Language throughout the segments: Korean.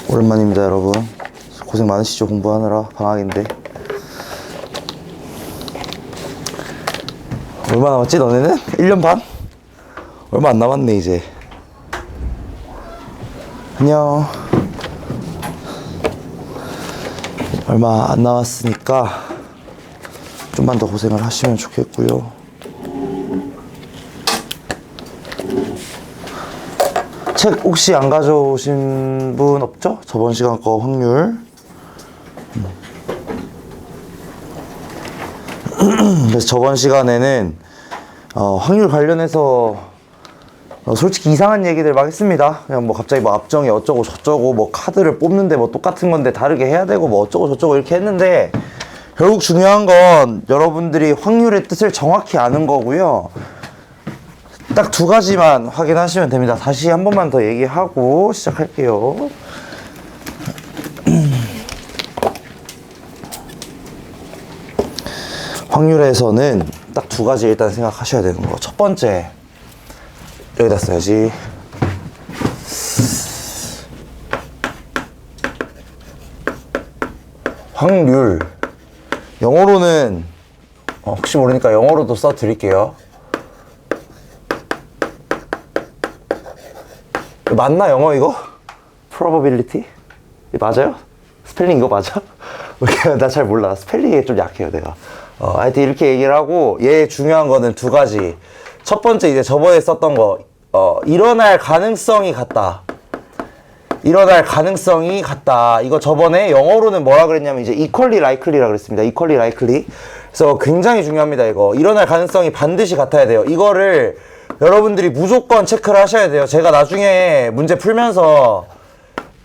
오랜만입니다, 여러분. 고생 많으시죠? 공부하느라 방학인데. 얼마 남았지, 너네는? 1년 반? 얼마 안 남았네, 이제. 안녕. 얼마 안 남았으니까 좀만 더 고생을 하시면 좋겠고요. 책 혹시 안 가져오신 분 없죠? 저번 시간 거 확률. 그래서 저번 시간에는 확률 관련해서 솔직히 이상한 얘기들 막 했습니다. 그냥 뭐 갑자기 뭐 앞정이 어쩌고 저쩌고 뭐 카드를 뽑는데 뭐 똑같은 건데 다르게 해야 되고 뭐 어쩌고 저쩌고 이렇게 했는데, 결국 중요한 건 여러분들이 확률의 뜻을 정확히 아는 거고요. 딱 두 가지만 확인하시면 됩니다. 다시 한 번만 더 얘기하고 시작할게요. 확률에서는 딱 두 가지 일단 생각하셔야 되는 거. 첫 번째, 여기다 써야지. 확률. 영어로는 혹시 모르니까 영어로도 써 드릴게요. 맞나 영어 이거? probability? 맞아요? 스펠링 이거 맞아? 나 잘 몰라. 스펠링이 좀 약해요, 내가. 하여튼 이렇게 얘기를 하고, 얘 중요한 거는 두 가지. 첫 번째, 이제 저번에 썼던 거, 일어날 가능성이 같다. 일어날 가능성이 같다. 이거 저번에 영어로는 뭐라 그랬냐면, 이제 equally likely라 그랬습니다. equally likely. 그래서 굉장히 중요합니다, 이거. 일어날 가능성이 반드시 같아야 돼요. 이거를 여러분들이 무조건 체크를 하셔야 돼요. 제가 나중에 문제 풀면서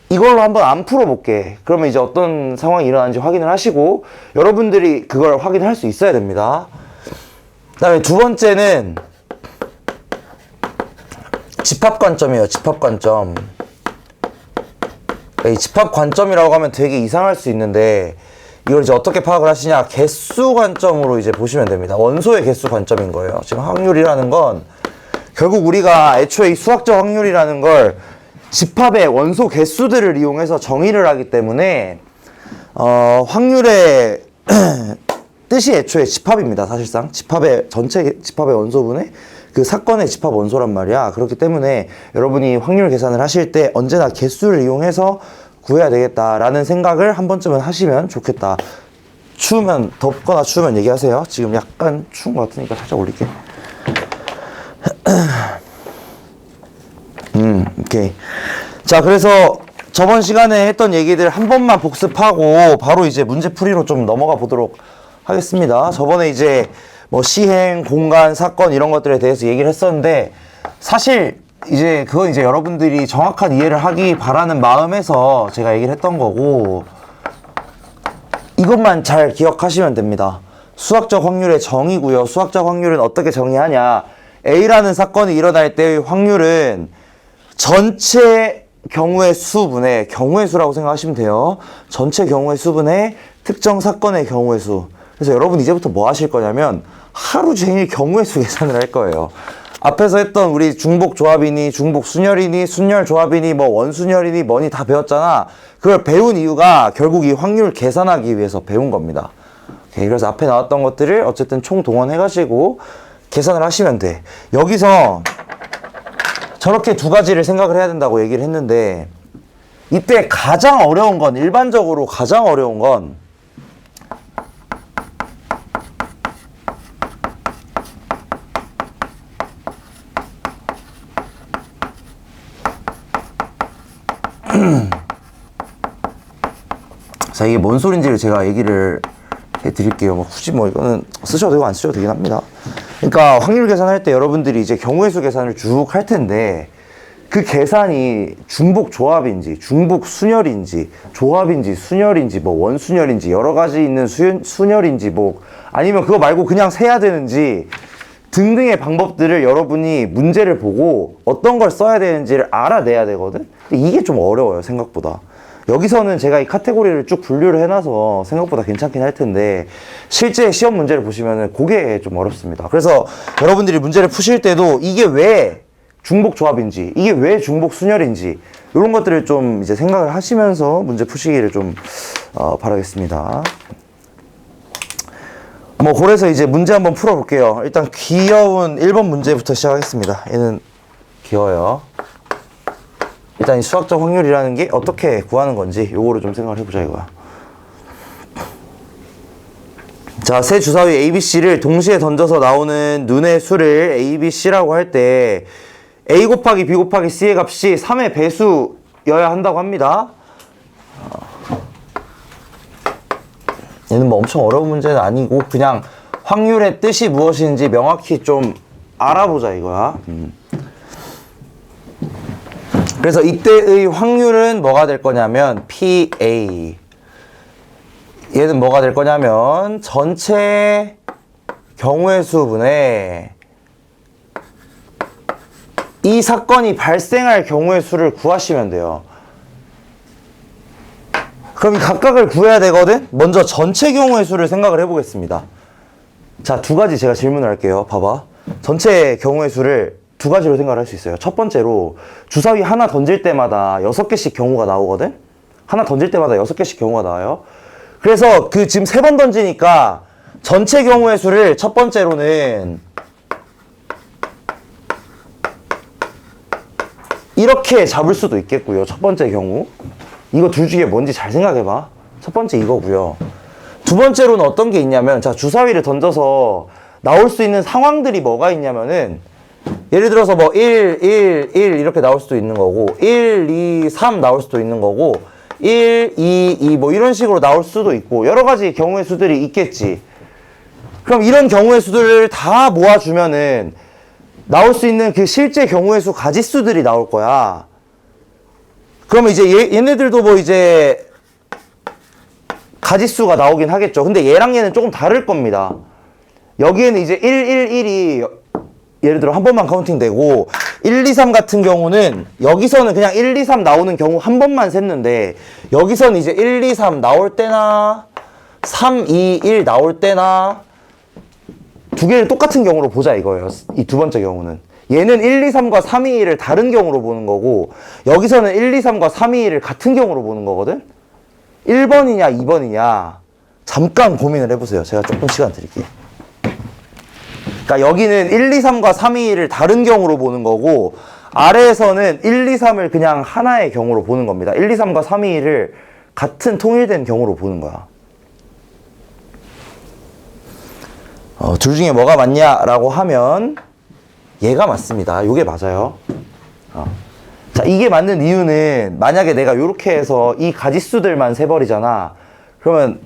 이걸로 한번 안 풀어볼게. 그러면 이제 어떤 상황이 일어나는지 확인을 하시고, 여러분들이 그걸 확인할 수 있어야 됩니다. 그 다음에 두 번째는 집합관점이에요. 집합관점. 이 집합관점이라고 하면 되게 이상할 수 있는데, 이걸 이제 어떻게 파악을 하시냐, 개수 관점으로 이제 보시면 됩니다. 원소의 개수 관점인 거예요. 지금 확률이라는 건 결국 우리가 애초에 이 수학적 확률이라는 걸 집합의 원소 개수들을 이용해서 정의를 하기 때문에 확률의 뜻이 애초에 집합입니다. 사실상 집합의 전체 집합의 원소분의 그 사건의 집합 원소란 말이야. 그렇기 때문에 여러분이 확률 계산을 하실 때 언제나 개수를 이용해서 구해야 되겠다라는 생각을 한 번쯤은 하시면 좋겠다. 추우면, 덥거나 추우면 얘기하세요. 지금 약간 추운 것 같으니까 살짝 올릴게. 오케이. 자, 그래서 저번 시간에 했던 얘기들 한 번만 복습하고 바로 이제 문제 풀이로 좀 넘어가 보도록 하겠습니다. 저번에 이제 뭐 시행, 공간, 사건 이런 것들에 대해서 얘기를 했었는데, 사실 이제 그건 이제 여러분들이 정확한 이해를 하기 바라는 마음에서 제가 얘기를 했던 거고, 이것만 잘 기억하시면 됩니다. 수학적 확률의 정의고요. 수학적 확률은 어떻게 정의하냐, A라는 사건이 일어날 때의 확률은 전체 경우의 수분의 경우의 수라고 생각하시면 돼요. 전체 경우의 수분의 특정 사건의 경우의 수. 그래서 여러분 이제부터 뭐 하실 거냐면 하루 종일 경우의 수 계산을 할 거예요. 앞에서 했던 우리 중복 조합이니 중복 순열이니 순열 조합이니 뭐 원순열이니 뭐니 다 배웠잖아. 그걸 배운 이유가 결국 이 확률 계산하기 위해서 배운 겁니다. 오케이, 그래서 앞에 나왔던 것들을 어쨌든 총동원해가지고 계산을 하시면 돼. 여기서 저렇게 두 가지를 생각을 해야 된다고 얘기를 했는데, 이때 가장 어려운 건, 일반적으로 가장 어려운 건 자, 이게 뭔 소린지를 제가 얘기를 해드릴게요. 뭐 굳이 뭐 이거는 쓰셔도 되고 안 쓰셔도 되긴 합니다. 그러니까 확률 계산할 때 여러분들이 이제 경우의 수 계산을 쭉 할 텐데, 그 계산이 중복 조합인지 중복 순열인지 조합인지 순열인지 뭐 원순열인지 여러 가지 있는 순열인지 뭐 아니면 그거 말고 그냥 세야 되는지 등등의 방법들을 여러분이 문제를 보고 어떤 걸 써야 되는지를 알아내야 되거든. 근데 이게 좀 어려워요, 생각보다. 여기서는 제가 이 카테고리를 쭉 분류를 해놔서 생각보다 괜찮긴 할 텐데 실제 시험 문제를 보시면은 그게 좀 어렵습니다. 그래서 여러분들이 문제를 푸실 때도 이게 왜 중복 조합인지, 이게 왜 중복 순열인지 이런 것들을 좀 이제 생각을 하시면서 문제 푸시기를 좀 바라겠습니다. 뭐 그래서 이제 문제 한번 풀어볼게요. 일단 귀여운 1번 문제부터 시작하겠습니다. 얘는 귀여워요. 일단 이 수학적 확률이라는 게 어떻게 구하는 건지 요거를 좀 생각을 해보자 이거야. 자, 세 주사위 A, B, C를 동시에 던져서 나오는 눈의 수를 A, B, C라고 할 때 A 곱하기 B 곱하기 C의 값이 3의 배수여야 한다고 합니다. 얘는 뭐 엄청 어려운 문제는 아니고 그냥 확률의 뜻이 무엇인지 명확히 좀 알아보자 이거야. 그래서 이때의 확률은 뭐가 될 거냐면 PA. 얘는 뭐가 될 거냐면 전체 경우의 수분에 이 사건이 발생할 경우의 수를 구하시면 돼요. 그럼 이 각각을 구해야 되거든? 먼저 전체 경우의 수를 생각을 해보겠습니다. 자, 두 가지 제가 질문을 할게요. 봐봐. 전체 경우의 수를 두 가지로 생각을 할 수 있어요. 첫 번째로 주사위 하나 던질 때마다 6개씩 경우가 나오거든? 하나 던질 때마다 6개씩 경우가 나와요. 그래서 그 지금 3번 던지니까 전체 경우의 수를 첫 번째로는 이렇게 잡을 수도 있겠고요. 첫 번째 경우. 이거 둘 중에 뭔지 잘 생각해봐. 첫 번째 이거고요. 두 번째로는 어떤 게 있냐면, 자, 주사위를 던져서 나올 수 있는 상황들이 뭐가 있냐면은, 예를 들어서 뭐 1, 1, 1 이렇게 나올 수도 있는 거고, 1, 2, 3 나올 수도 있는 거고, 1, 2, 2 뭐 이런 식으로 나올 수도 있고, 여러 가지 경우의 수들이 있겠지. 그럼 이런 경우의 수들을 다 모아주면은 나올 수 있는 그 실제 경우의 수 가지수들이 나올 거야. 그러면 이제 얘네들도 뭐 이제 가지수가 나오긴 하겠죠. 근데 얘랑 얘는 조금 다를 겁니다. 여기에는 이제 1, 1, 1이 예를 들어 한 번만 카운팅 되고 1, 2, 3 같은 경우는 여기서는 그냥 1, 2, 3 나오는 경우 한 번만 셌는데 여기서는 이제 1, 2, 3 나올 때나 3, 2, 1 나올 때나 두 개를 똑같은 경우로 보자 이거예요. 이 두 번째 경우는. 얘는 1, 2, 3과 3, 2, 1을 다른 경우로 보는 거고 여기서는 1, 2, 3과 3, 2, 1을 같은 경우로 보는 거거든? 1번이냐 2번이냐 잠깐 고민을 해보세요. 제가 조금 시간 드릴게요. 그러니까 여기는 1, 2, 3과 3, 2, 1을 다른 경우로 보는 거고 아래에서는 1, 2, 3을 그냥 하나의 경우로 보는 겁니다. 1, 2, 3과 3, 2, 1을 같은 통일된 경우로 보는 거야. 둘 중에 뭐가 맞냐라고 하면 얘가 맞습니다. 요게 맞아요. 자, 이게 맞는 이유는 만약에 내가 요렇게 해서 이 가지수들만 세버리잖아. 그러면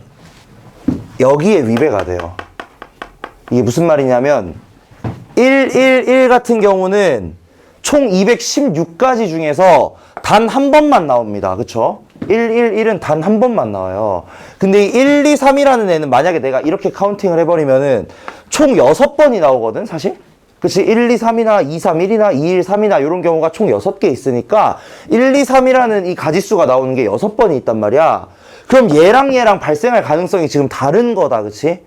여기에 위배가 돼요. 이게 무슨 말이냐면 1, 1, 1 같은 경우는 총 216가지 중에서 단 한 번만 나옵니다. 그쵸? 1, 1, 1은 단 한 번만 나와요. 근데 이 1, 2, 3이라는 애는 만약에 내가 이렇게 카운팅을 해버리면은 총 6번이 나오거든, 사실? 그치? 1, 2, 3이나 2, 3, 1이나 2, 1, 3이나 이런 경우가 총 6개 있으니까 1, 2, 3이라는 이 가지수가 나오는 게 6번이 있단 말이야. 그럼 얘랑 발생할 가능성이 지금 다른 거다, 그치?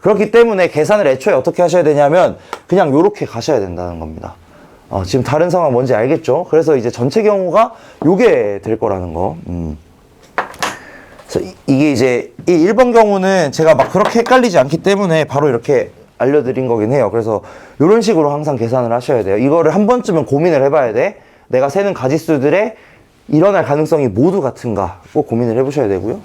그렇기 때문에 계산을 애초에 어떻게 하셔야 되냐면 그냥 요렇게 가셔야 된다는 겁니다. 지금 다른 상황 뭔지 알겠죠? 그래서 이제 전체 경우가 요게 될 거라는 거. 그래서 이게 이제 이 1번 경우는 제가 막 그렇게 헷갈리지 않기 때문에 바로 이렇게 알려드린 거긴 해요. 그래서 이런 식으로 항상 계산을 하셔야 돼요. 이거를 한 번쯤은 고민을 해봐야 돼. 내가 세는 가지수들의 일어날 가능성이 모두 같은가 꼭 고민을 해보셔야 되고요.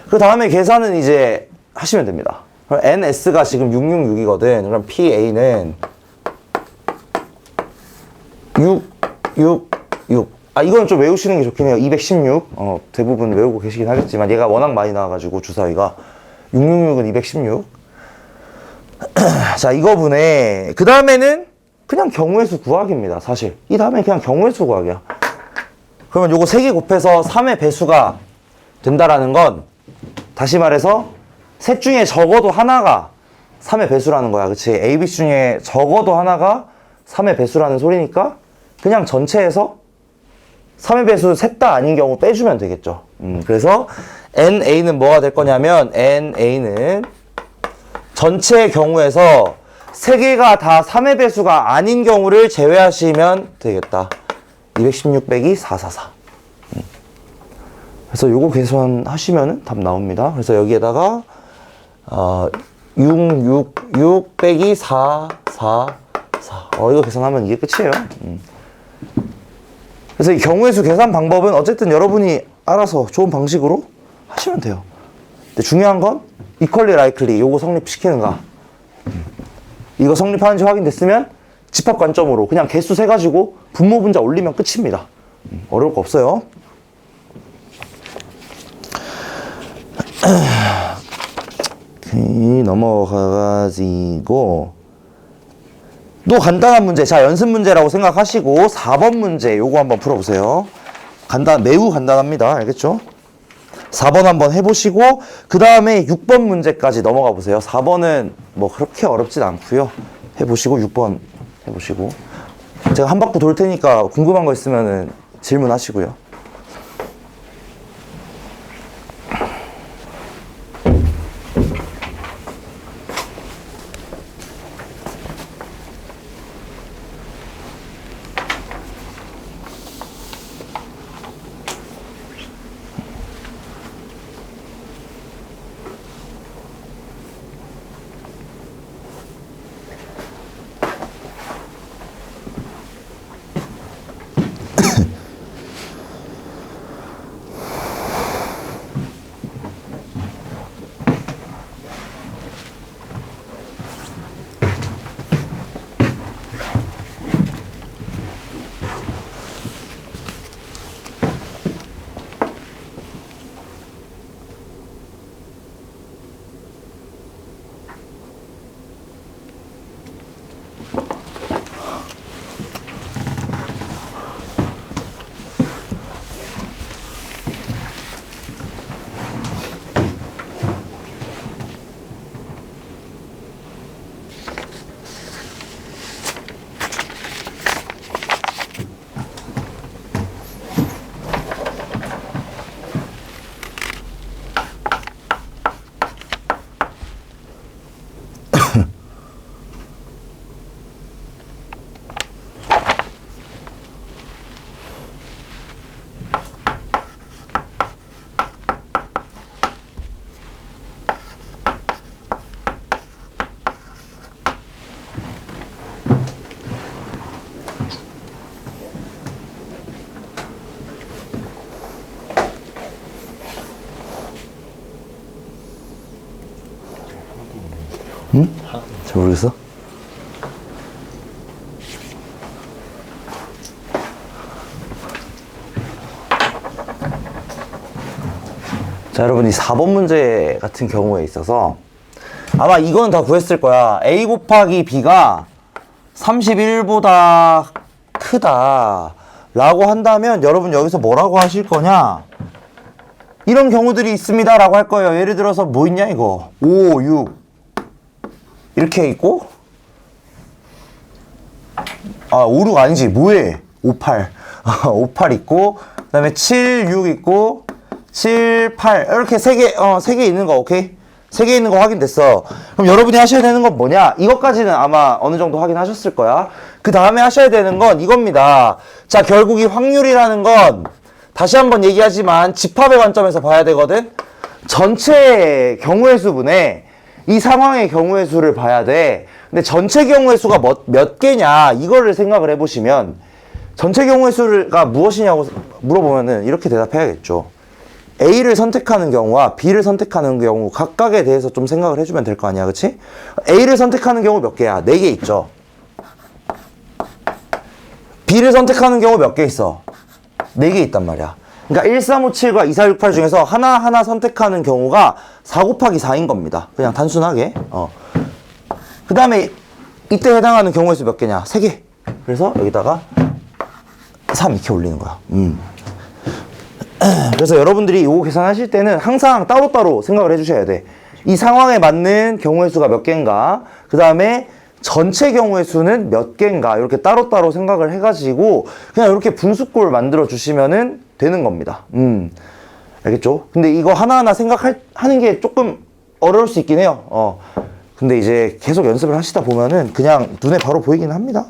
그 다음에 계산은 이제 하시면 됩니다. 그럼 NS가 지금 666이거든. 그럼 PA는 6, 6, 6. 이건 좀 외우시는 게 좋긴 해요. 216. 대부분 외우고 계시긴 하겠지만 얘가 워낙 많이 나와가지고 주사위가 666은 216. 자, 이거분에 그 다음에는 그냥 경우의 수 구하기입니다. 사실 이 다음에 그냥 경우의 수 구하기야. 그러면 요거 3개 곱해서 3의 배수가 된다라는 건 다시 말해서 셋 중에 적어도 하나가 3의 배수라는 거야. 그치? A, B 중에 적어도 하나가 3의 배수라는 소리니까 그냥 전체에서 3의 배수 셋 다 아닌 경우 빼주면 되겠죠. 그래서 NA는 뭐가 될 거냐면 NA는 전체 경우에서 3개가 다 3의 배수가 아닌 경우를 제외하시면 되겠다. 216 빼기 444. 그래서 요거 계산하시면 답 나옵니다. 그래서 여기에다가 666 빼기 444. 이거 계산하면 이게 끝이에요. 그래서 이 경우의 수 계산 방법은 어쨌든 여러분이 알아서 좋은 방식으로 하시면 돼요. 근데 중요한 건 equally likely 요거 성립시키는가. 이거 성립하는지 확인됐으면 집합 관점으로 그냥 개수 세가지고 분모 분자 올리면 끝입니다. 어려울 거 없어요. 넘어가가지고 또 간단한 문제, 자 연습 문제라고 생각하시고 4번 문제 요거 한번 풀어보세요. 매우 간단합니다. 알겠죠? 4번 한번 해보시고 그 다음에 6번 문제까지 넘어가 보세요. 4번은 뭐 그렇게 어렵진 않고요. 해보시고 6번 해보시고 제가 한 바퀴 돌 테니까 궁금한 거 있으면 질문하시고요. 응? 잘 모르겠어? 자, 여러분, 이 4번 문제 같은 경우에 있어서 아마 이건 다 구했을 거야. A 곱하기 B가 31보다 크다 라고 한다면 여러분 여기서 뭐라고 하실 거냐? 이런 경우들이 있습니다 라고 할 거예요. 예를 들어서 뭐 있냐 이거 5, 6 이렇게 있고 5, 6 아니지 뭐해 5, 8 5, 8 있고 그 다음에 7, 6 있고 7, 8 이렇게 3개 있는 거 오케이? 3개 있는 거 확인됐어. 그럼 여러분이 하셔야 되는 건 뭐냐? 이것까지는 아마 어느 정도 확인하셨을 거야. 그 다음에 하셔야 되는 건 이겁니다. 자, 결국 이 확률이라는 건 다시 한번 얘기하지만 집합의 관점에서 봐야 되거든. 전체 경우의 수분에 이 상황의 경우의 수를 봐야 돼. 근데 전체 경우의 수가 몇 개냐 이거를 생각을 해보시면 전체 경우의 수가 무엇이냐고 물어보면은 이렇게 대답해야겠죠. A를 선택하는 경우와 B를 선택하는 경우 각각에 대해서 좀 생각을 해주면 될 거 아니야, 그치? A를 선택하는 경우 몇 개야? 4개 있죠. B를 선택하는 경우 몇 개 있어? 4개 있단 말이야. 그러니까 1357과 2468 중에서 하나하나 선택하는 경우가 4 곱하기 4인 겁니다. 그냥 단순하게. 그 다음에 이때 해당하는 경우의 수 몇 개냐? 3개. 그래서 여기다가 3 이렇게 올리는 거야. 그래서 여러분들이 이거 계산하실 때는 항상 따로따로 생각을 해주셔야 돼. 이 상황에 맞는 경우의 수가 몇 개인가, 그 다음에 전체 경우의 수는 몇 개인가, 이렇게 따로따로 생각을 해가지고 그냥 이렇게 분수꼴 만들어 주시면은 되는 겁니다. 알겠죠? 근데 이거 하나하나 생각하는 게 조금 어려울 수 있긴 해요. 근데 이제 계속 연습을 하시다 보면은 그냥 눈에 바로 보이긴 합니다.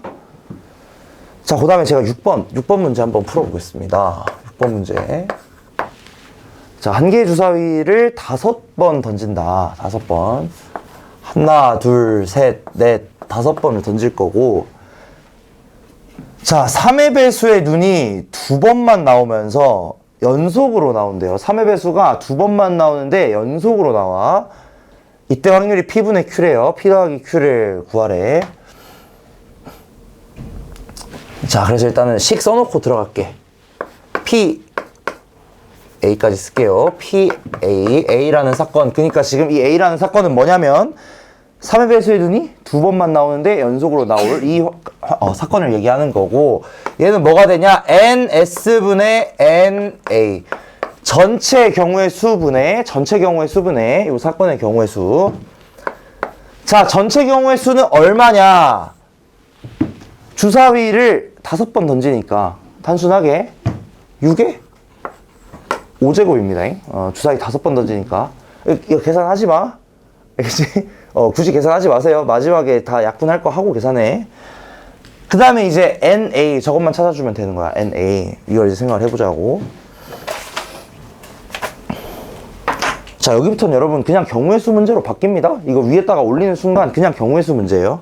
자, 그 다음에 제가 6번 문제 한번 풀어보겠습니다. 6번 문제. 자, 한 개의 주사위를 5번 던진다. 5번. 하나, 둘, 셋, 넷, 5번을 던질 거고. 자, 3의 배수의 눈이 2번만 나오면서 연속으로 나온대요. 3의 배수가 2번만 나오는데 연속으로 나와. 이때 확률이 P분의 Q래요. P 더하기 Q를 구하래. 자, 그래서 일단은 식 써놓고 들어갈게. P, A까지 쓸게요. P, A라는 사건. 그러니까 지금 이 A라는 사건은 뭐냐면 3의 배수의 눈이 2번만 나오는데 연속으로 나올 이 사건을 얘기하는 거고, 얘는 뭐가 되냐? NS분의 NA. 전체 경우의 수분의 이 사건의 경우의 수. 자, 전체 경우의 수는 얼마냐? 주사위를 5번 던지니까 단순하게 6에 5제곱입니다. 주사위 5번 던지니까 이거 계산하지 마. 알겠지? 굳이 계산하지 마세요. 마지막에 다 약분할 거 하고 계산해. 그 다음에 이제 NA 저것만 찾아주면 되는 거야. NA 이걸 이제 생각을 해보자고. 자, 여기부터는 여러분 그냥 경우의 수 문제로 바뀝니다. 이거 위에다가 올리는 순간 그냥 경우의 수 문제예요.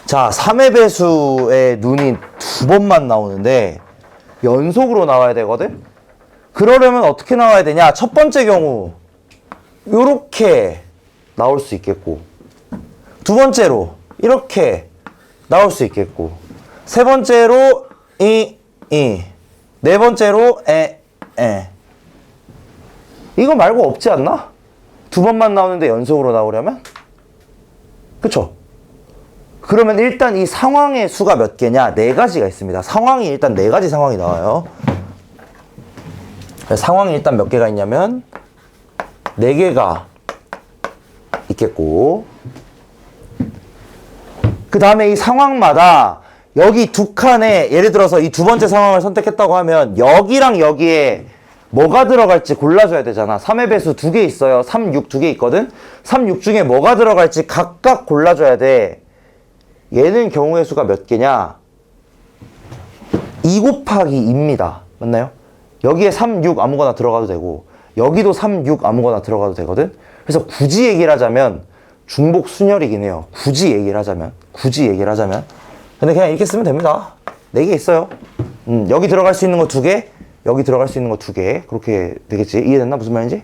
자, 3의 배수의 눈이 2번만 나오는데 연속으로 나와야 되거든? 그러려면 어떻게 나와야 되냐? 첫 번째 경우 요렇게 나올 수 있겠고, 두 번째로 이렇게 나올 수 있겠고, 세 번째로 네 번째로 이거 말고 없지 않나? 2번만 나오는데 연속으로 나오려면? 그쵸? 그러면 일단 이 상황의 수가 몇 개냐? 4가지가 있습니다. 상황이 일단 4가지 상황이 나와요. 상황이 일단 몇 개가 있냐면 4개가 있겠고, 그 다음에 이 상황마다 여기 두 칸에, 예를 들어서 이 두 번째 상황을 선택했다고 하면 여기랑 여기에 뭐가 들어갈지 골라줘야 되잖아. 3의 배수 2개 있어요. 3, 6 2개 있거든. 3, 6 중에 뭐가 들어갈지 각각 골라줘야 돼. 얘는 경우의 수가 몇 개냐? 2 곱하기 2입니다. 맞나요? 여기에 3, 6 아무거나 들어가도 되고 여기도 3, 6 아무거나 들어가도 되거든. 그래서 굳이 얘기를 하자면 중복 순열이긴 해요. 굳이 얘기를 하자면. 근데 그냥 이렇게 쓰면 됩니다. 4개 있어요. 여기 들어갈 수 있는 거 2개, 여기 들어갈 수 있는 거 2개. 그렇게 되겠지. 이해됐나? 무슨 말인지?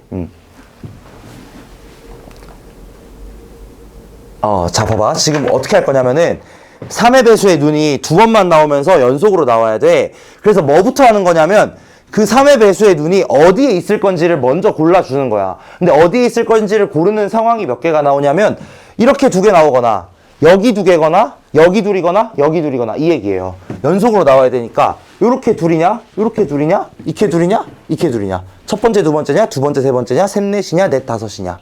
자, 봐봐. 지금 어떻게 할 거냐면은 3의 배수의 눈이 2번만 나오면서 연속으로 나와야 돼. 그래서 뭐부터 하는 거냐면 그 3의 배수의 눈이 어디에 있을 건지를 먼저 골라주는 거야. 근데 어디에 있을 건지를 고르는 상황이 몇 개가 나오냐면 이렇게 2개 나오거나 여기 2개거나 여기 둘이거나 여기 둘이거나 이 얘기예요. 연속으로 나와야 되니까 요렇게 둘이냐, 요렇게 둘이냐, 이렇게 둘이냐, 이렇게 둘이냐, 첫 번째 두 번째냐, 두 번째 세 번째냐, 셋 넷이냐, 넷 다섯이냐,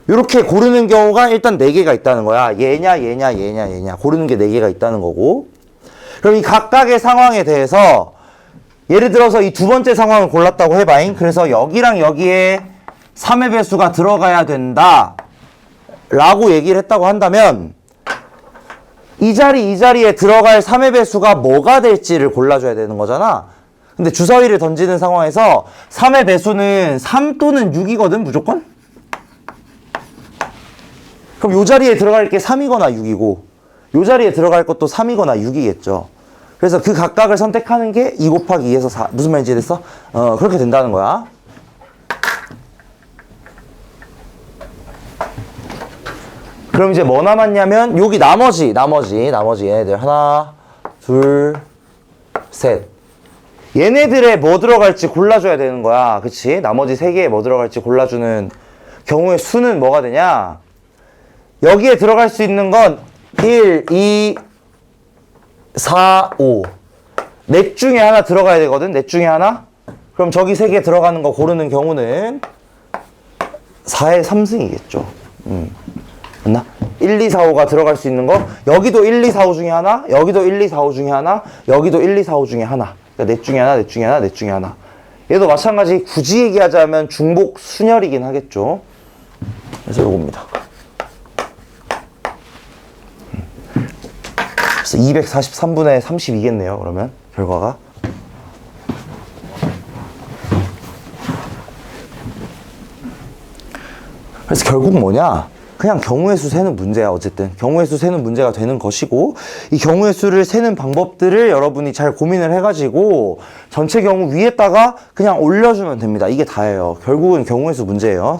요렇게 고르는 경우가 일단 4개가 있다는 거야. 얘냐 고르는 게 4개가 있다는 거고, 그럼 이 각각의 상황에 대해서 예를 들어서 이 두 번째 상황을 골랐다고 해봐잉. 그래서 여기랑 여기에 3의 배수가 들어가야 된다 라고 얘기를 했다고 한다면 이 자리에 들어갈 3의 배수가 뭐가 될지를 골라줘야 되는 거잖아. 근데 주사위를 던지는 상황에서 3의 배수는 3 또는 6이거든 무조건? 그럼 요 자리에 들어갈 게 3이거나 6이고 요 자리에 들어갈 것도 3이거나 6이겠죠. 그래서 그 각각을 선택하는 게 2 곱하기 2에서 4. 무슨 말인지 이해됐어? 그렇게 된다는 거야. 그럼 이제 뭐 남았냐면 여기 나머지 얘네들 하나, 둘, 셋. 얘네들에 뭐 들어갈지 골라줘야 되는 거야. 그치? 나머지 3개에 뭐 들어갈지 골라주는 경우의 수는 뭐가 되냐? 여기에 들어갈 수 있는 건 1, 2, 4, 5. 넷 중에 하나 들어가야 되거든. 넷 중에 하나. 그럼 저기 3개 들어가는 거 고르는 경우는 4의 3승이겠죠. 맞나? 1, 2, 4, 5가 들어갈 수 있는 거. 여기도 1, 2, 4, 5 중에 하나. 여기도 1, 2, 4, 5 중에 하나. 여기도 1, 2, 4, 5 중에 하나. 그러니까 넷 중에 하나, 넷 중에 하나, 넷 중에 하나. 얘도 마찬가지 굳이 얘기하자면 중복 순열이긴 하겠죠. 그래서 요겁니다. 그래서 243분의 32겠네요. 그러면 결과가. 그래서 결국 뭐냐? 그냥 경우의 수 세는 문제야. 어쨌든 경우의 수 세는 문제가 되는 것이고, 이 경우의 수를 세는 방법들을 여러분이 잘 고민을 해가지고 전체 경우 위에다가 그냥 올려주면 됩니다. 이게 다예요. 결국은 경우의 수 문제예요.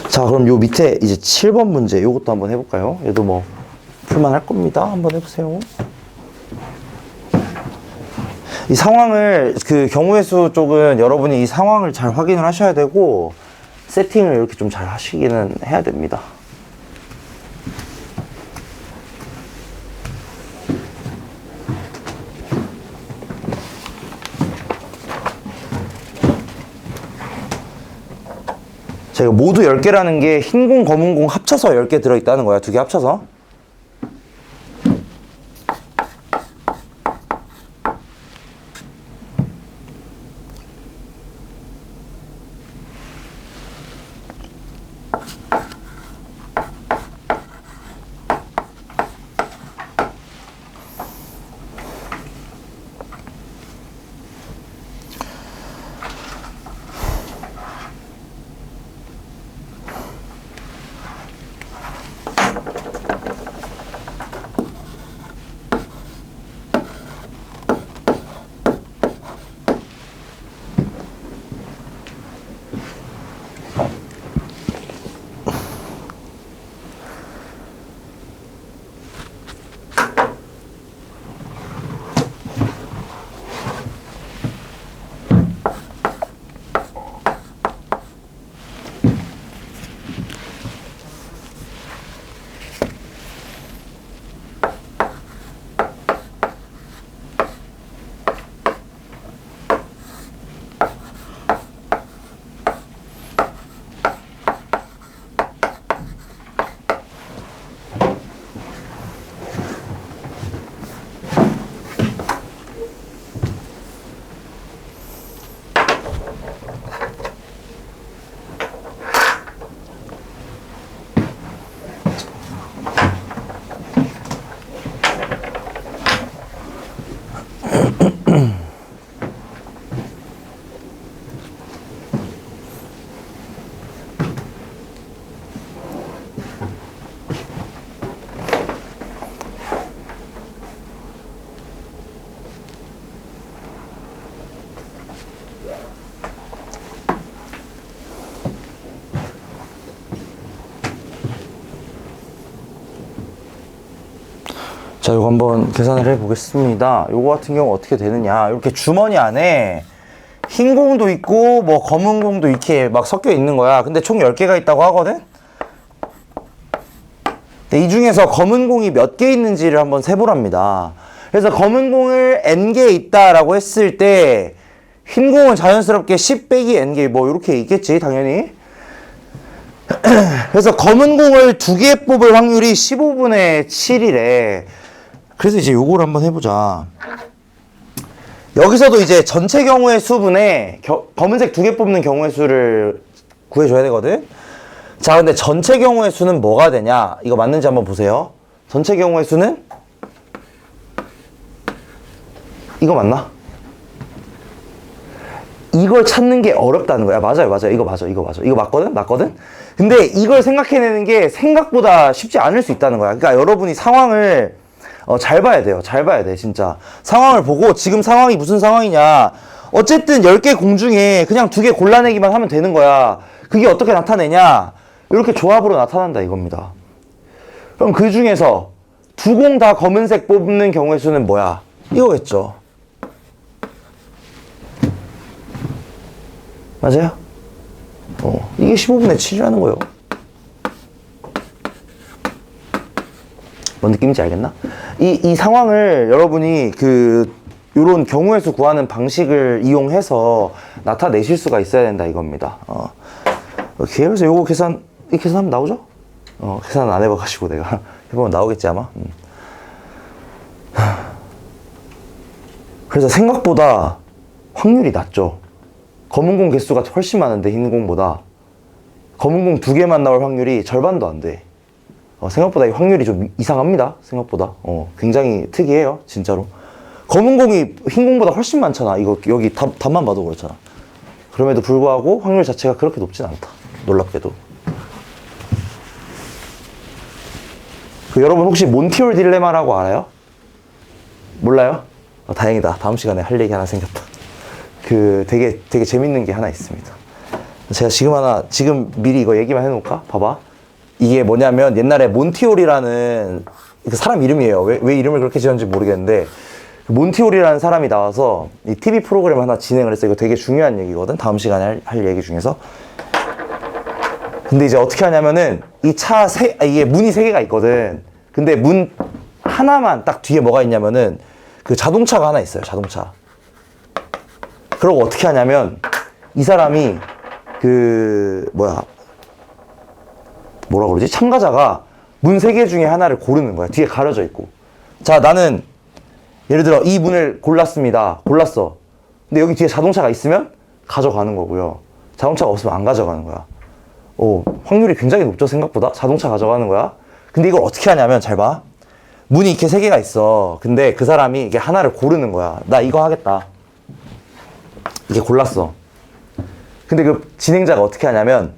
자, 그럼 요 밑에 이제 7번 문제 요것도 한번 해볼까요? 얘도 뭐 풀만 할 겁니다. 한번 해보세요. 이 상황을, 그 경우의 수 쪽은 여러분이 이 상황을 잘 확인을 하셔야 되고, 세팅을 이렇게 좀 잘 하시기는 해야 됩니다. 제가 모두 10개라는 게 흰 공, 검은 공 합쳐서 10개 들어있다는 거야. 두 개 합쳐서. 자, 이거 한번 계산을 해 보겠습니다. 요거 같은 경우 어떻게 되느냐. 이렇게 주머니 안에 흰 공도 있고 뭐 검은 공도 이렇게 막 섞여 있는 거야. 근데 총 10개가 있다고 하거든? 근데 이 중에서 검은 공이 몇 개 있는지를 한번 세보랍니다. 그래서 검은 공을 N개 있다라고 했을 때 흰 공은 자연스럽게 10 빼기 N개 뭐 이렇게 있겠지, 당연히. 그래서 검은 공을 2개 뽑을 확률이 15분의 7이래. 그래서 이제 요거를 한번 해보자. 여기서도 이제 전체 경우의 수분에 검은색 2개 뽑는 경우의 수를 구해줘야 되거든. 자, 근데 전체 경우의 수는 뭐가 되냐? 이거 맞는지 한번 보세요. 전체 경우의 수는 이거 맞나? 이걸 찾는 게 어렵다는 거야. 맞아요, 맞아요. 이거 맞아, 이거 맞아. 이거 맞거든? 맞거든? 근데 이걸 생각해내는 게 생각보다 쉽지 않을 수 있다는 거야. 그러니까 여러분이 상황을 잘 봐야 돼요. 잘 봐야 돼, 진짜. 상황을 보고 지금 상황이 무슨 상황이냐. 어쨌든 10개 공 중에 그냥 2개 골라내기만 하면 되는 거야. 그게 어떻게 나타내냐. 이렇게 조합으로 나타난다 이겁니다. 그럼 그 중에서 2공 다 검은색 뽑는 경우의 수는 뭐야? 이거겠죠. 맞아요? 이게 15분의 7이라는 거예요. 뭔 느낌인지 알겠나? 이 상황을 여러분이 요런 경우의 수 구하는 방식을 이용해서 나타내실 수가 있어야 된다 이겁니다. 오케이. 그래서 요거 이렇게 계산하면 나오죠? 계산 안 해봐가지고 내가 해보면 나오겠지 아마. 그래서 생각보다 확률이 낮죠. 검은 공 개수가 훨씬 많은데 흰 공보다 검은 공 2개만 나올 확률이 절반도 안 돼. 생각보다 이 확률이 좀 이상합니다. 생각보다. 굉장히 특이해요. 진짜로. 검은 공이 흰 공보다 훨씬 많잖아. 이거 여기 답만 봐도 그렇잖아. 그럼에도 불구하고 확률 자체가 그렇게 높진 않다. 놀랍게도. 여러분 혹시 몬티올 딜레마라고 알아요? 몰라요? 다행이다. 다음 시간에 할 얘기 하나 생겼다. 되게 재밌는 게 하나 있습니다. 제가 지금 미리 이거 얘기만 해놓을까? 봐봐. 이게 뭐냐면 옛날에 몬티올이라는 그 사람 이름이에요. 왜 이름을 그렇게 지었는지 모르겠는데 몬티올이라는 사람이 나와서 이 TV 프로그램 하나 진행을 했어요. 이거 되게 중요한 얘기거든. 다음 시간에 할 얘기 중에서. 근데 이제 어떻게 하냐면은 이게 문이 3개가 있거든. 근데 문 하나만 딱 뒤에 뭐가 있냐면은 그 자동차가 하나 있어요. 자동차. 그러고 어떻게 하냐면 이 사람이 뭐라 그러지? 참가자가 문 3개 중에 하나를 고르는 거야. 뒤에 가려져 있고. 자, 나는 예를 들어 이 문을 골랐습니다. 골랐어. 근데 여기 뒤에 자동차가 있으면 가져가는 거고요. 자동차가 없으면 안 가져가는 거야. 확률이 굉장히 높죠, 생각보다. 자동차 가져가는 거야. 근데 이걸 어떻게 하냐면 잘 봐. 문이 이렇게 3개가 있어. 근데 그 사람이 이게 하나를 고르는 거야. 나 이거 하겠다. 이게 골랐어. 근데 그 진행자가 어떻게 하냐면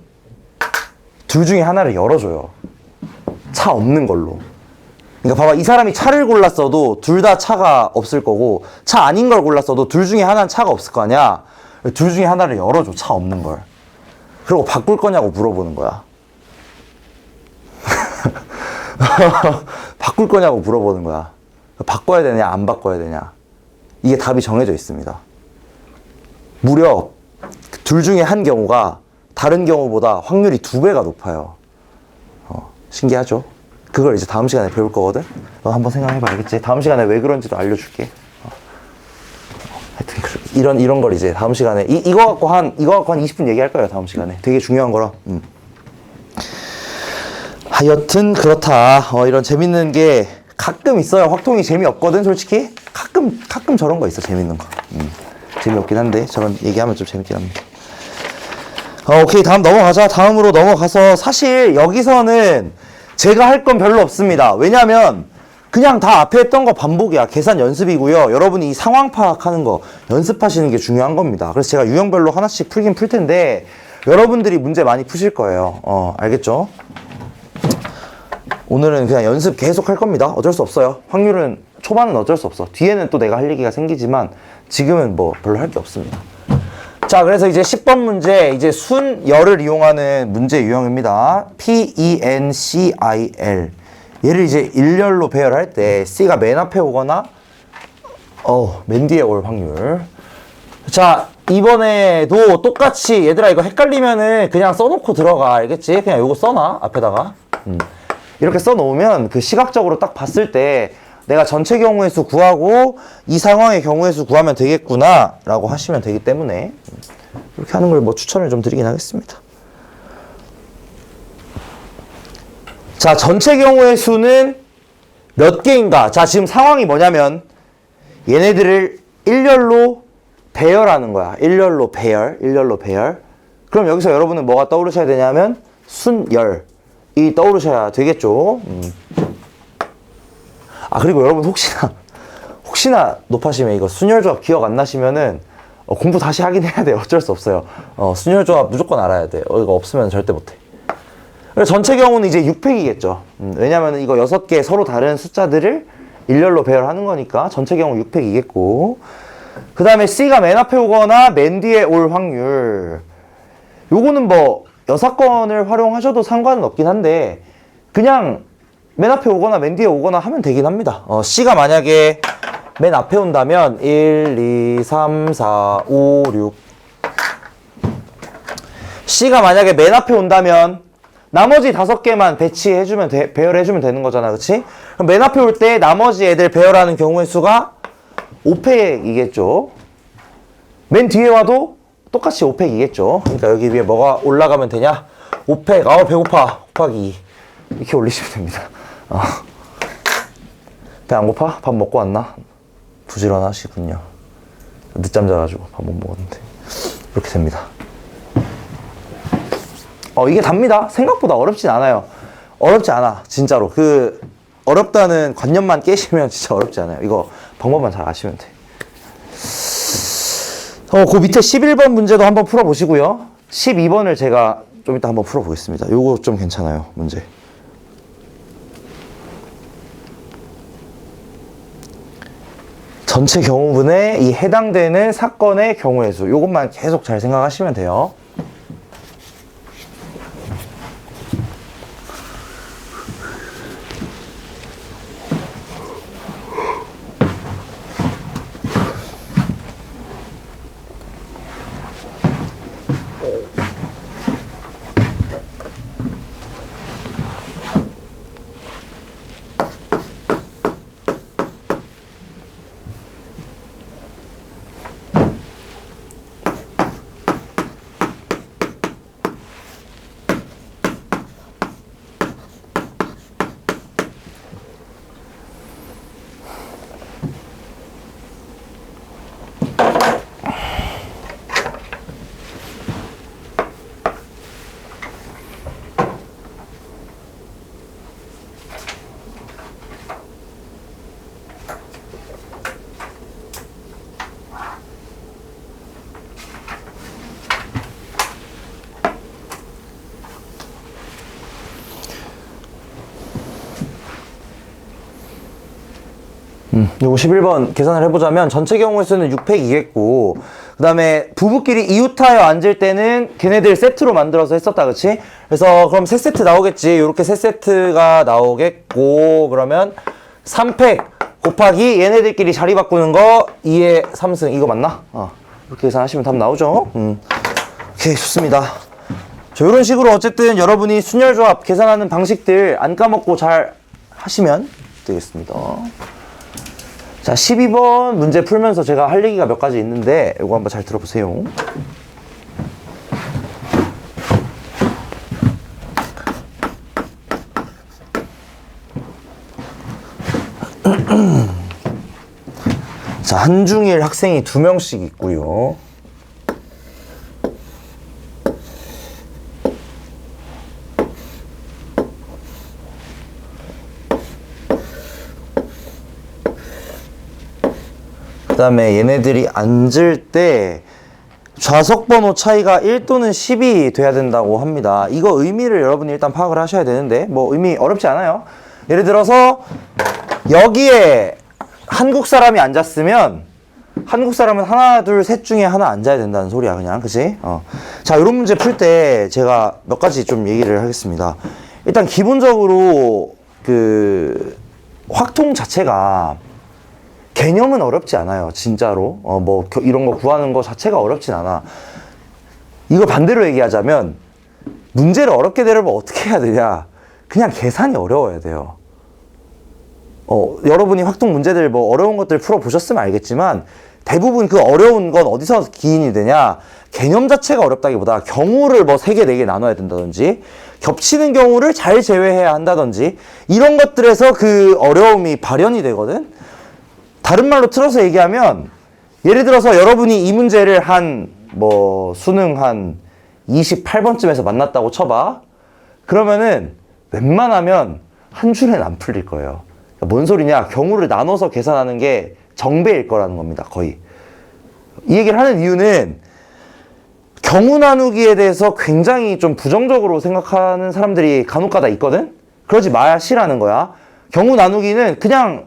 둘 중에 하나를 열어줘요. 차 없는 걸로. 그러니까 봐봐. 이 사람이 차를 골랐어도 둘 다 차가 없을 거고 차 아닌 걸 골랐어도 둘 중에 하나는 차가 없을 거 아니야. 둘 중에 하나를 열어줘. 차 없는 걸. 그리고 바꿀 거냐고 물어보는 거야. 바꿀 거냐고 물어보는 거야. 바꿔야 되냐 안 바꿔야 되냐. 이게 답이 정해져 있습니다. 무려 둘 중에 한 경우가 다른 경우보다 확률이 2배가 높아요. 신기하죠? 그걸 이제 다음 시간에 배울 거거든? 너 한번 생각해봐. 알겠지? 다음 시간에 왜 그런지도 알려줄게. 하여튼 이런 걸 이제 다음 시간에 이거 갖고 한 20분 얘기할 거예요. 다음 시간에. 되게 중요한 거라. 하여튼 그렇다. 이런 재밌는 게 가끔 있어요. 확통이 재미없거든, 솔직히. 가끔 저런 거 있어, 재밌는 거. 재미없긴 한데 저런 얘기하면 좀 재밌긴 합니다. 오케이, 다음 넘어가자. 다음으로 넘어가서 사실 여기서는 제가 할 건 별로 없습니다. 왜냐면 그냥 다 앞에 했던 거 반복이야. 계산 연습이고요. 여러분이 이 상황 파악하는 거 연습하시는 게 중요한 겁니다. 그래서 제가 유형별로 하나씩 풀긴 풀 텐데 여러분들이 문제 많이 푸실 거예요. 알겠죠? 오늘은 그냥 연습 계속 할 겁니다. 어쩔 수 없어요. 확률은 초반은 어쩔 수 없어. 뒤에는 또 내가 할 얘기가 생기지만 지금은 뭐 별로 할 게 없습니다. 자, 그래서 이제 10번 문제, 이제 순열을 이용하는 문제 유형입니다. PENCIL. 얘를 이제 일열로 배열할 때 C가 맨 앞에 오거나 맨 뒤에 올 확률. 자, 이번에도 똑같이 얘들아 이거 헷갈리면은 그냥 써놓고 들어가. 알겠지? 그냥 요거 써놔 앞에다가. 이렇게 써놓으면 그 시각적으로 딱 봤을 때 내가 전체 경우의 수 구하고 이 상황의 경우의 수 구하면 되겠구나 라고 하시면 되기 때문에 이렇게 하는 걸 뭐 추천을 좀 드리긴 하겠습니다. 자, 전체 경우의 수는 몇 개인가? 자, 지금 상황이 뭐냐면 얘네들을 일렬로 배열하는 거야. 일렬로 배열. 그럼 여기서 여러분은 뭐가 떠오르셔야 되냐면 순열이 떠오르셔야 되겠죠. 그리고 여러분 혹시나 높아시면 이거 순열조합 기억 안 나시면은 공부 다시 하긴 해야 돼요. 어쩔 수 없어요. 순열조합 무조건 알아야 돼. 이거 없으면 절대 못해. 전체 경우는 이제 6팩이겠죠. 왜냐면 이거 6개 서로 다른 숫자들을 일렬로 배열하는 거니까 전체 경우 6팩이겠고, 그 다음에 C가 맨 앞에 오거나 맨 뒤에 올 확률, 요거는 뭐 여사건을 활용하셔도 상관은 없긴 한데 그냥 맨 앞에 오거나 맨 뒤에 오거나 하면 되긴 합니다. C가 만약에 맨 앞에 온다면 1, 2, 3, 4, 5, 6. C가 만약에 맨 앞에 온다면 나머지 5개만 배치해주면 배열해주면 되는 거잖아, 그치? 그럼 맨 앞에 올 때 나머지 애들 배열하는 경우의 수가 5팩이겠죠. 맨 뒤에 와도 똑같이 5팩이겠죠. 그러니까 여기 위에 뭐가 올라가면 되냐? 5팩, 배고파. 곱하기 2. 이렇게 올리시면 됩니다. 배 안 고파? 밥 먹고 왔나? 부지런하시군요. 늦잠 자가지고 밥 못 먹었는데. 이렇게 됩니다. 이게 답니다. 생각보다 어렵진 않아요. 어렵지 않아. 진짜로. 어렵다는 관념만 깨시면 진짜 어렵지 않아요. 이거 방법만 잘 아시면 돼. 그 밑에 11번 문제도 한번 풀어보시고요. 12번을 제가 좀 이따 한번 풀어보겠습니다. 요거 좀 괜찮아요, 문제. 전체 경우분에 이 해당되는 사건의 경우의 수. 요것만 계속 잘 생각하시면 돼요. 요거 11번 계산을 해보자면 전체 경우의 수는 602겠고 그 다음에 부부끼리 이웃하여 앉을 때는 걔네들 세트로 만들어서 했었다, 그치? 그래서 그럼 3세트 나오겠지. 요렇게 3세트가 나오겠고 그러면 3팩 곱하기 얘네들끼리 자리 바꾸는 거 2의 3승. 이거 맞나? 이렇게 계산하시면 답 나오죠? 오케이, 좋습니다. 자, 요런 식으로 어쨌든 여러분이 순열조합 계산하는 방식들 안 까먹고 잘 하시면 되겠습니다. 자, 12번 문제 풀면서 제가 할 얘기가 몇 가지 있는데 이거 한번 잘 들어보세요. 자, 한중일 학생이 2명씩 있고요. 그 다음에 얘네들이 앉을 때 좌석 번호 차이가 1 또는 10이 돼야 된다고 합니다. 이거 의미를 여러분이 일단 파악을 하셔야 되는데 뭐 의미 어렵지 않아요. 예를 들어서 여기에 한국 사람이 앉았으면 한국 사람은 하나, 둘, 셋 중에 하나 앉아야 된다는 소리야, 그냥. 그치? 자, 이런 문제 풀 때 제가 몇 가지 좀 얘기를 하겠습니다. 일단 기본적으로 확통 자체가 개념은 어렵지 않아요, 진짜로. 이런 거 구하는 거 자체가 어렵진 않아. 이거 반대로 얘기하자면, 문제를 어렵게 내려면 어떻게 해야 되냐? 그냥 계산이 어려워야 돼요. 여러분이 확통 문제들 어려운 것들 풀어보셨으면 알겠지만, 대부분 그 어려운 건 어디서 기인이 되냐? 개념 자체가 어렵다기보다 경우를 3개, 4개 나눠야 된다든지, 겹치는 경우를 잘 제외해야 한다든지, 이런 것들에서 그 어려움이 발현이 되거든? 다른 말로 틀어서 얘기하면 예를 들어서 여러분이 이 문제를 수능 한 28번쯤에서 만났다고 쳐봐. 그러면은 웬만하면 한 줄엔 안 풀릴 거예요. 그러니까 뭔 소리냐? 경우를 나눠서 계산하는 게 정배일 거라는 겁니다, 거의. 이 얘기를 하는 이유는 경우 나누기에 대해서 굉장히 좀 부정적으로 생각하는 사람들이 간혹가다 있거든? 그러지 마시라는 거야. 경우 나누기는 그냥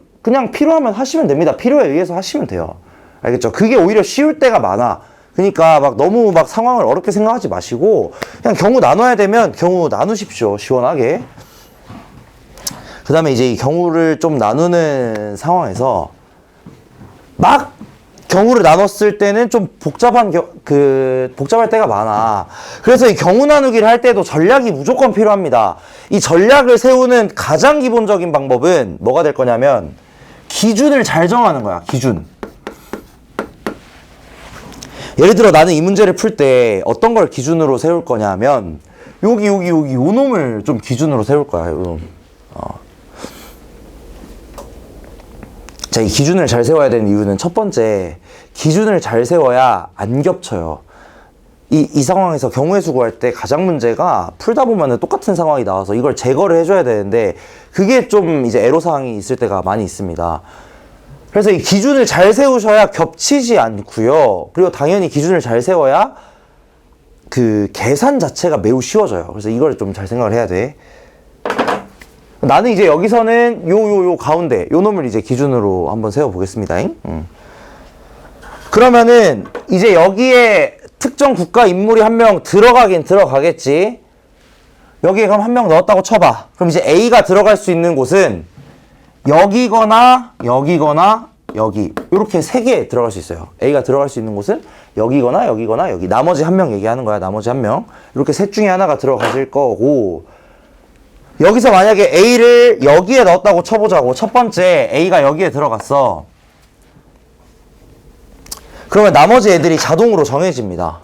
필요하면 하시면 됩니다. 필요에 의해서 하시면 돼요. 알겠죠? 그게 오히려 쉬울 때가 많아. 그러니까 너무 상황을 어렵게 생각하지 마시고 그냥 경우 나눠야 되면 경우 나누십시오. 시원하게. 그 다음에 이제 이 경우를 좀 나누는 상황에서 경우를 나눴을 때는 좀 복잡할 때가 많아. 그래서 이 경우 나누기를 할 때도 전략이 무조건 필요합니다. 이 전략을 세우는 가장 기본적인 방법은 뭐가 될 거냐면 기준을 잘 정하는 거야, 기준. 예를 들어 나는 이 문제를 풀 때 어떤 걸 기준으로 세울 거냐면 여기 요 놈을 좀 기준으로 세울 거야. 요 놈. 자, 이 기준을 잘 세워야 되는 이유는 첫 번째, 기준을 잘 세워야 안 겹쳐요. 이 상황에서 경우의 수 구할 때 가장 문제가 풀다 보면은 똑같은 상황이 나와서 이걸 제거를 해줘야 되는데 그게 좀 이제 애로사항이 있을 때가 많이 있습니다. 그래서 이 기준을 잘 세우셔야 겹치지 않고요. 그리고 당연히 기준을 잘 세워야 그 계산 자체가 매우 쉬워져요. 그래서 이걸 좀 잘 생각을 해야 돼. 나는 이제 여기서는 요 가운데 요 놈을 이제 기준으로 한번 세워보겠습니다. 그러면은 이제 여기에 특정 국가 인물이 한 명 들어가긴 들어가겠지. 여기에 그럼 한 명 넣었다고 쳐봐. 그럼 이제 A가 들어갈 수 있는 곳은 여기거나 여기거나 여기, 이렇게 세 개 들어갈 수 있어요. A가 들어갈 수 있는 곳은 여기거나 여기거나 여기. 나머지 한 명 얘기하는 거야. 나머지 한 명. 이렇게 셋 중에 하나가 들어가질 거고, 여기서 만약에 A를 여기에 넣었다고 쳐보자고. 첫 번째 A가 여기에 들어갔어. 그러면 나머지 애들이 자동으로 정해집니다.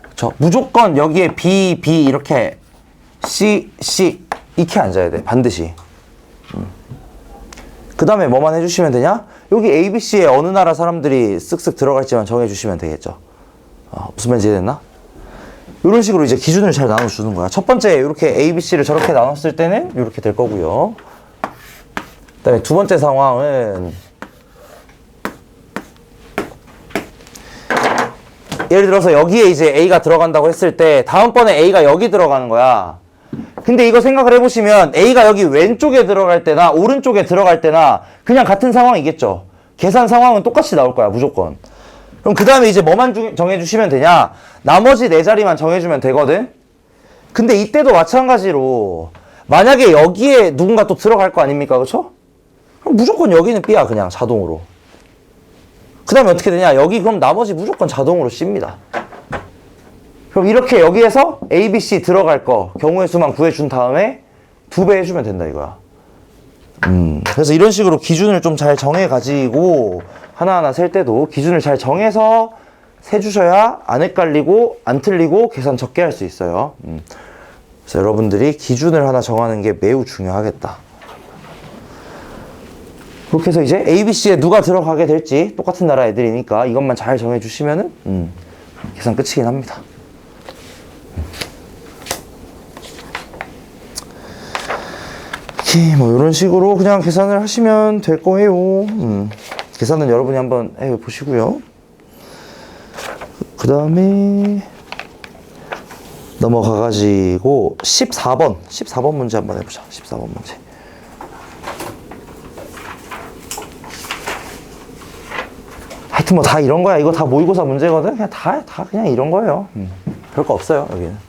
그쵸? 무조건 여기에 B, B 이렇게 C, C 이렇게 앉아야 돼. 반드시. 그 다음에 뭐만 해주시면 되냐? 여기 A, B, C에 어느 나라 사람들이 쓱쓱 들어갈지만 정해주시면 되겠죠. 무슨 말인지 이해됐나? 이런 식으로 이제 기준을 잘 나눠주는 거야. 첫 번째 이렇게 A, B, C를 저렇게 나눴을 때는 이렇게 될 거고요. 그 다음에 두 번째 상황은 예를 들어서 여기에 이제 A가 들어간다고 했을 때 다음번에 A가 여기 들어가는 거야. 근데 이거 생각을 해보시면 A가 여기 왼쪽에 들어갈 때나 오른쪽에 들어갈 때나 그냥 같은 상황이겠죠. 계산 상황은 똑같이 나올 거야, 무조건. 그럼 그 다음에 이제 뭐만 정해주시면 되냐? 나머지 네 자리만 정해주면 되거든? 근데 이때도 마찬가지로 만약에 여기에 누군가 또 들어갈 거 아닙니까? 그쵸? 그럼 무조건 여기는 B야, 그냥 자동으로. 그 다음에 어떻게 되냐? 여기 그럼 나머지 무조건 자동으로 C입니다. 그럼 이렇게 여기에서 A, B, C 들어갈 거 경우의 수만 구해준 다음에 2배 해주면 된다 이거야. 그래서 이런 식으로 기준을 좀 잘 정해가지고 하나하나 셀 때도 기준을 잘 정해서 세주셔야 안 헷갈리고 안 틀리고 계산 적게 할 수 있어요. 그래서 여러분들이 기준을 하나 정하는 게 매우 중요하겠다. 그렇게 해서 이제 A, B, C에 누가 들어가게 될지 똑같은 나라 애들이니까 이것만 잘 정해주시면은 계산 끝이긴 합니다. 뭐 이런 식으로 그냥 계산을 하시면 될 거예요. 계산은 여러분이 한번 해보시고요. 그 다음에 넘어가가지고 14번 문제 한번 해보자. 14번 문제. 하여튼 뭐 다 이런 거야. 이거 다 모의고사 문제거든. 그냥 다 그냥 이런 거예요. 별거 없어요, 여기는.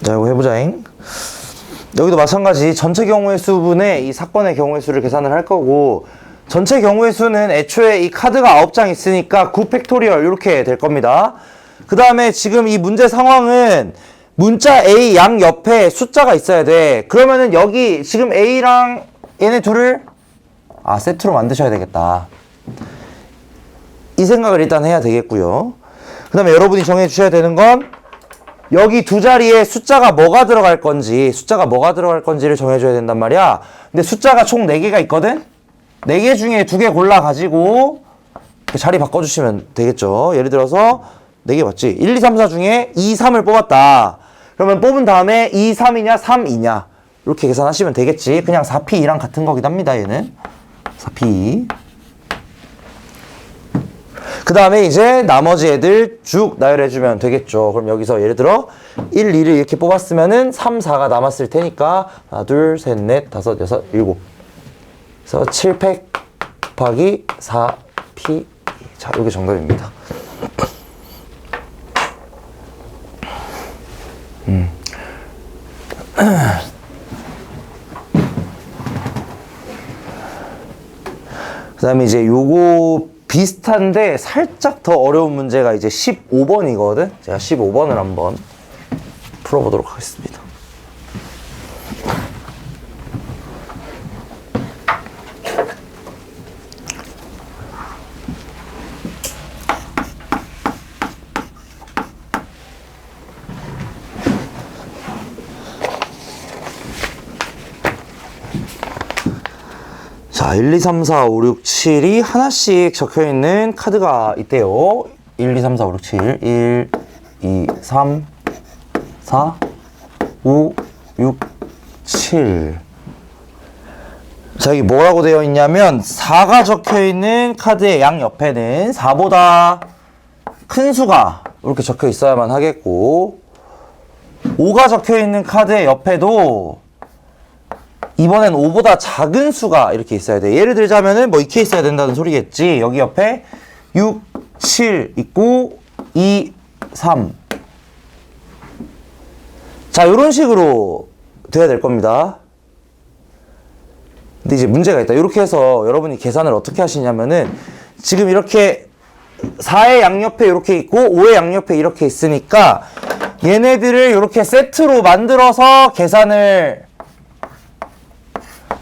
자, 이거 해보자잉. 여기도 마찬가지 전체 경우의 수분의 이 사건의 경우의 수를 계산을 할 거고, 전체 경우의 수는 애초에 이 카드가 9장 있으니까 9팩토리얼 이렇게 될 겁니다. 그 다음에 지금 이 문제 상황은 문자 A 양 옆에 숫자가 있어야 돼. 그러면은 여기 지금 A랑 얘네 둘을 세트로 만드셔야 되겠다. 이 생각을 일단 해야 되겠고요. 그 다음에 여러분이 정해 주셔야 되는 건 여기 두 자리에 숫자가 뭐가 들어갈 건지를 정해줘야 된단 말이야. 근데 숫자가 총 4개가 있거든? 4개 중에 2개 골라가지고 자리 바꿔주시면 되겠죠. 예를 들어서 4개 맞지? 1, 2, 3, 4 중에 2, 3을 뽑았다. 그러면 뽑은 다음에 2, 3이냐 3이냐 이렇게 계산하시면 되겠지. 그냥 4P랑 같은 거긴 합니다. 얘는 4P. 그 다음에 이제 나머지 애들 쭉 나열해주면 되겠죠. 그럼 여기서 예를 들어 1, 2를 이렇게 뽑았으면은 3, 4가 남았을 테니까 하나, 둘, 셋, 넷, 다섯, 여섯, 일곱. 그래서 7팩 곱하기 4P. 자, 이게 정답입니다. 그 다음에 이제 요거 비슷한데 살짝 더 어려운 문제가 이제 15번이거든? 제가 15번을 한번 풀어보도록 하겠습니다. 자, 1, 2, 3, 4, 5, 6, 7이 하나씩 적혀있는 카드가 있대요. 1, 2, 3, 4, 5, 6, 7. 1, 2, 3, 4, 5, 6, 7. 자, 여기 뭐라고 되어 있냐면 4가 적혀있는 카드의 양 옆에는 4보다 큰 수가 이렇게 적혀 있어야만 하겠고, 5가 적혀있는 카드의 옆에도 이번엔 5보다 작은 수가 이렇게 있어야 돼. 예를 들자면은 뭐 이렇게 있어야 된다는 소리겠지. 여기 옆에 6, 7 있고 2, 3. 자, 요런 식으로 돼야 될 겁니다. 근데 이제 문제가 있다. 이렇게 해서 여러분이 계산을 어떻게 하시냐면은 지금 이렇게 4의 양옆에 이렇게 있고 5의 양옆에 이렇게 있으니까 얘네들을 이렇게 세트로 만들어서 계산을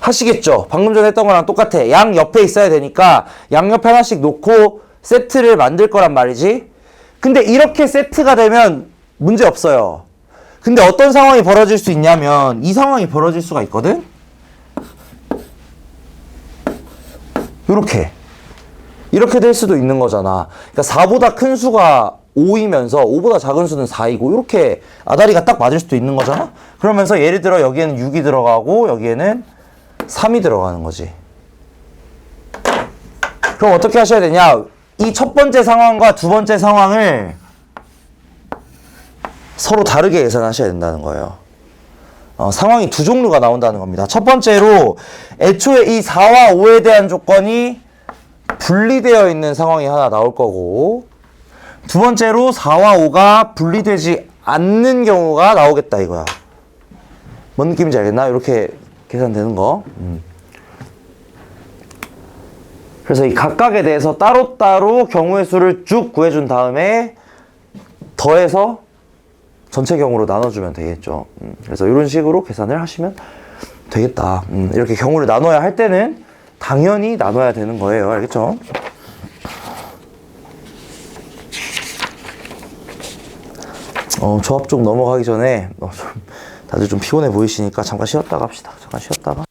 하시겠죠. 방금 전에 했던 거랑 똑같아. 양 옆에 있어야 되니까 양 옆에 하나씩 놓고 세트를 만들 거란 말이지. 근데 이렇게 세트가 되면 문제 없어요. 근데 어떤 상황이 벌어질 수 있냐면 이 상황이 벌어질 수가 있거든. 이렇게 될 수도 있는 거잖아. 그러니까 4보다 큰 수가 5이면서 5보다 작은 수는 4이고 이렇게 아다리가 딱 맞을 수도 있는 거잖아. 그러면서 예를 들어 여기에는 6이 들어가고 여기에는 3이 들어가는 거지. 그럼 어떻게 하셔야 되냐? 이 첫 번째 상황과 두 번째 상황을 서로 다르게 계산하셔야 된다는 거예요. 상황이 두 종류가 나온다는 겁니다. 첫 번째로 애초에 이 4와 5에 대한 조건이 분리되어 있는 상황이 하나 나올 거고, 두 번째로 4와 5가 분리되지 않는 경우가 나오겠다 이거야. 뭔 느낌인지 알겠나? 이렇게 계산되는 거. 그래서 이 각각에 대해서 따로따로 경우의 수를 쭉 구해준 다음에 더해서 전체 경우로 나눠주면 되겠죠. 그래서 이런 식으로 계산을 하시면 되겠다. 이렇게 경우를 나눠야 할 때는 당연히 나눠야 되는 거예요. 알겠죠? 조합 쪽 넘어가기 전에 다들 좀 피곤해 보이시니까 잠깐 쉬었다가 합시다. 잠깐 쉬었다가.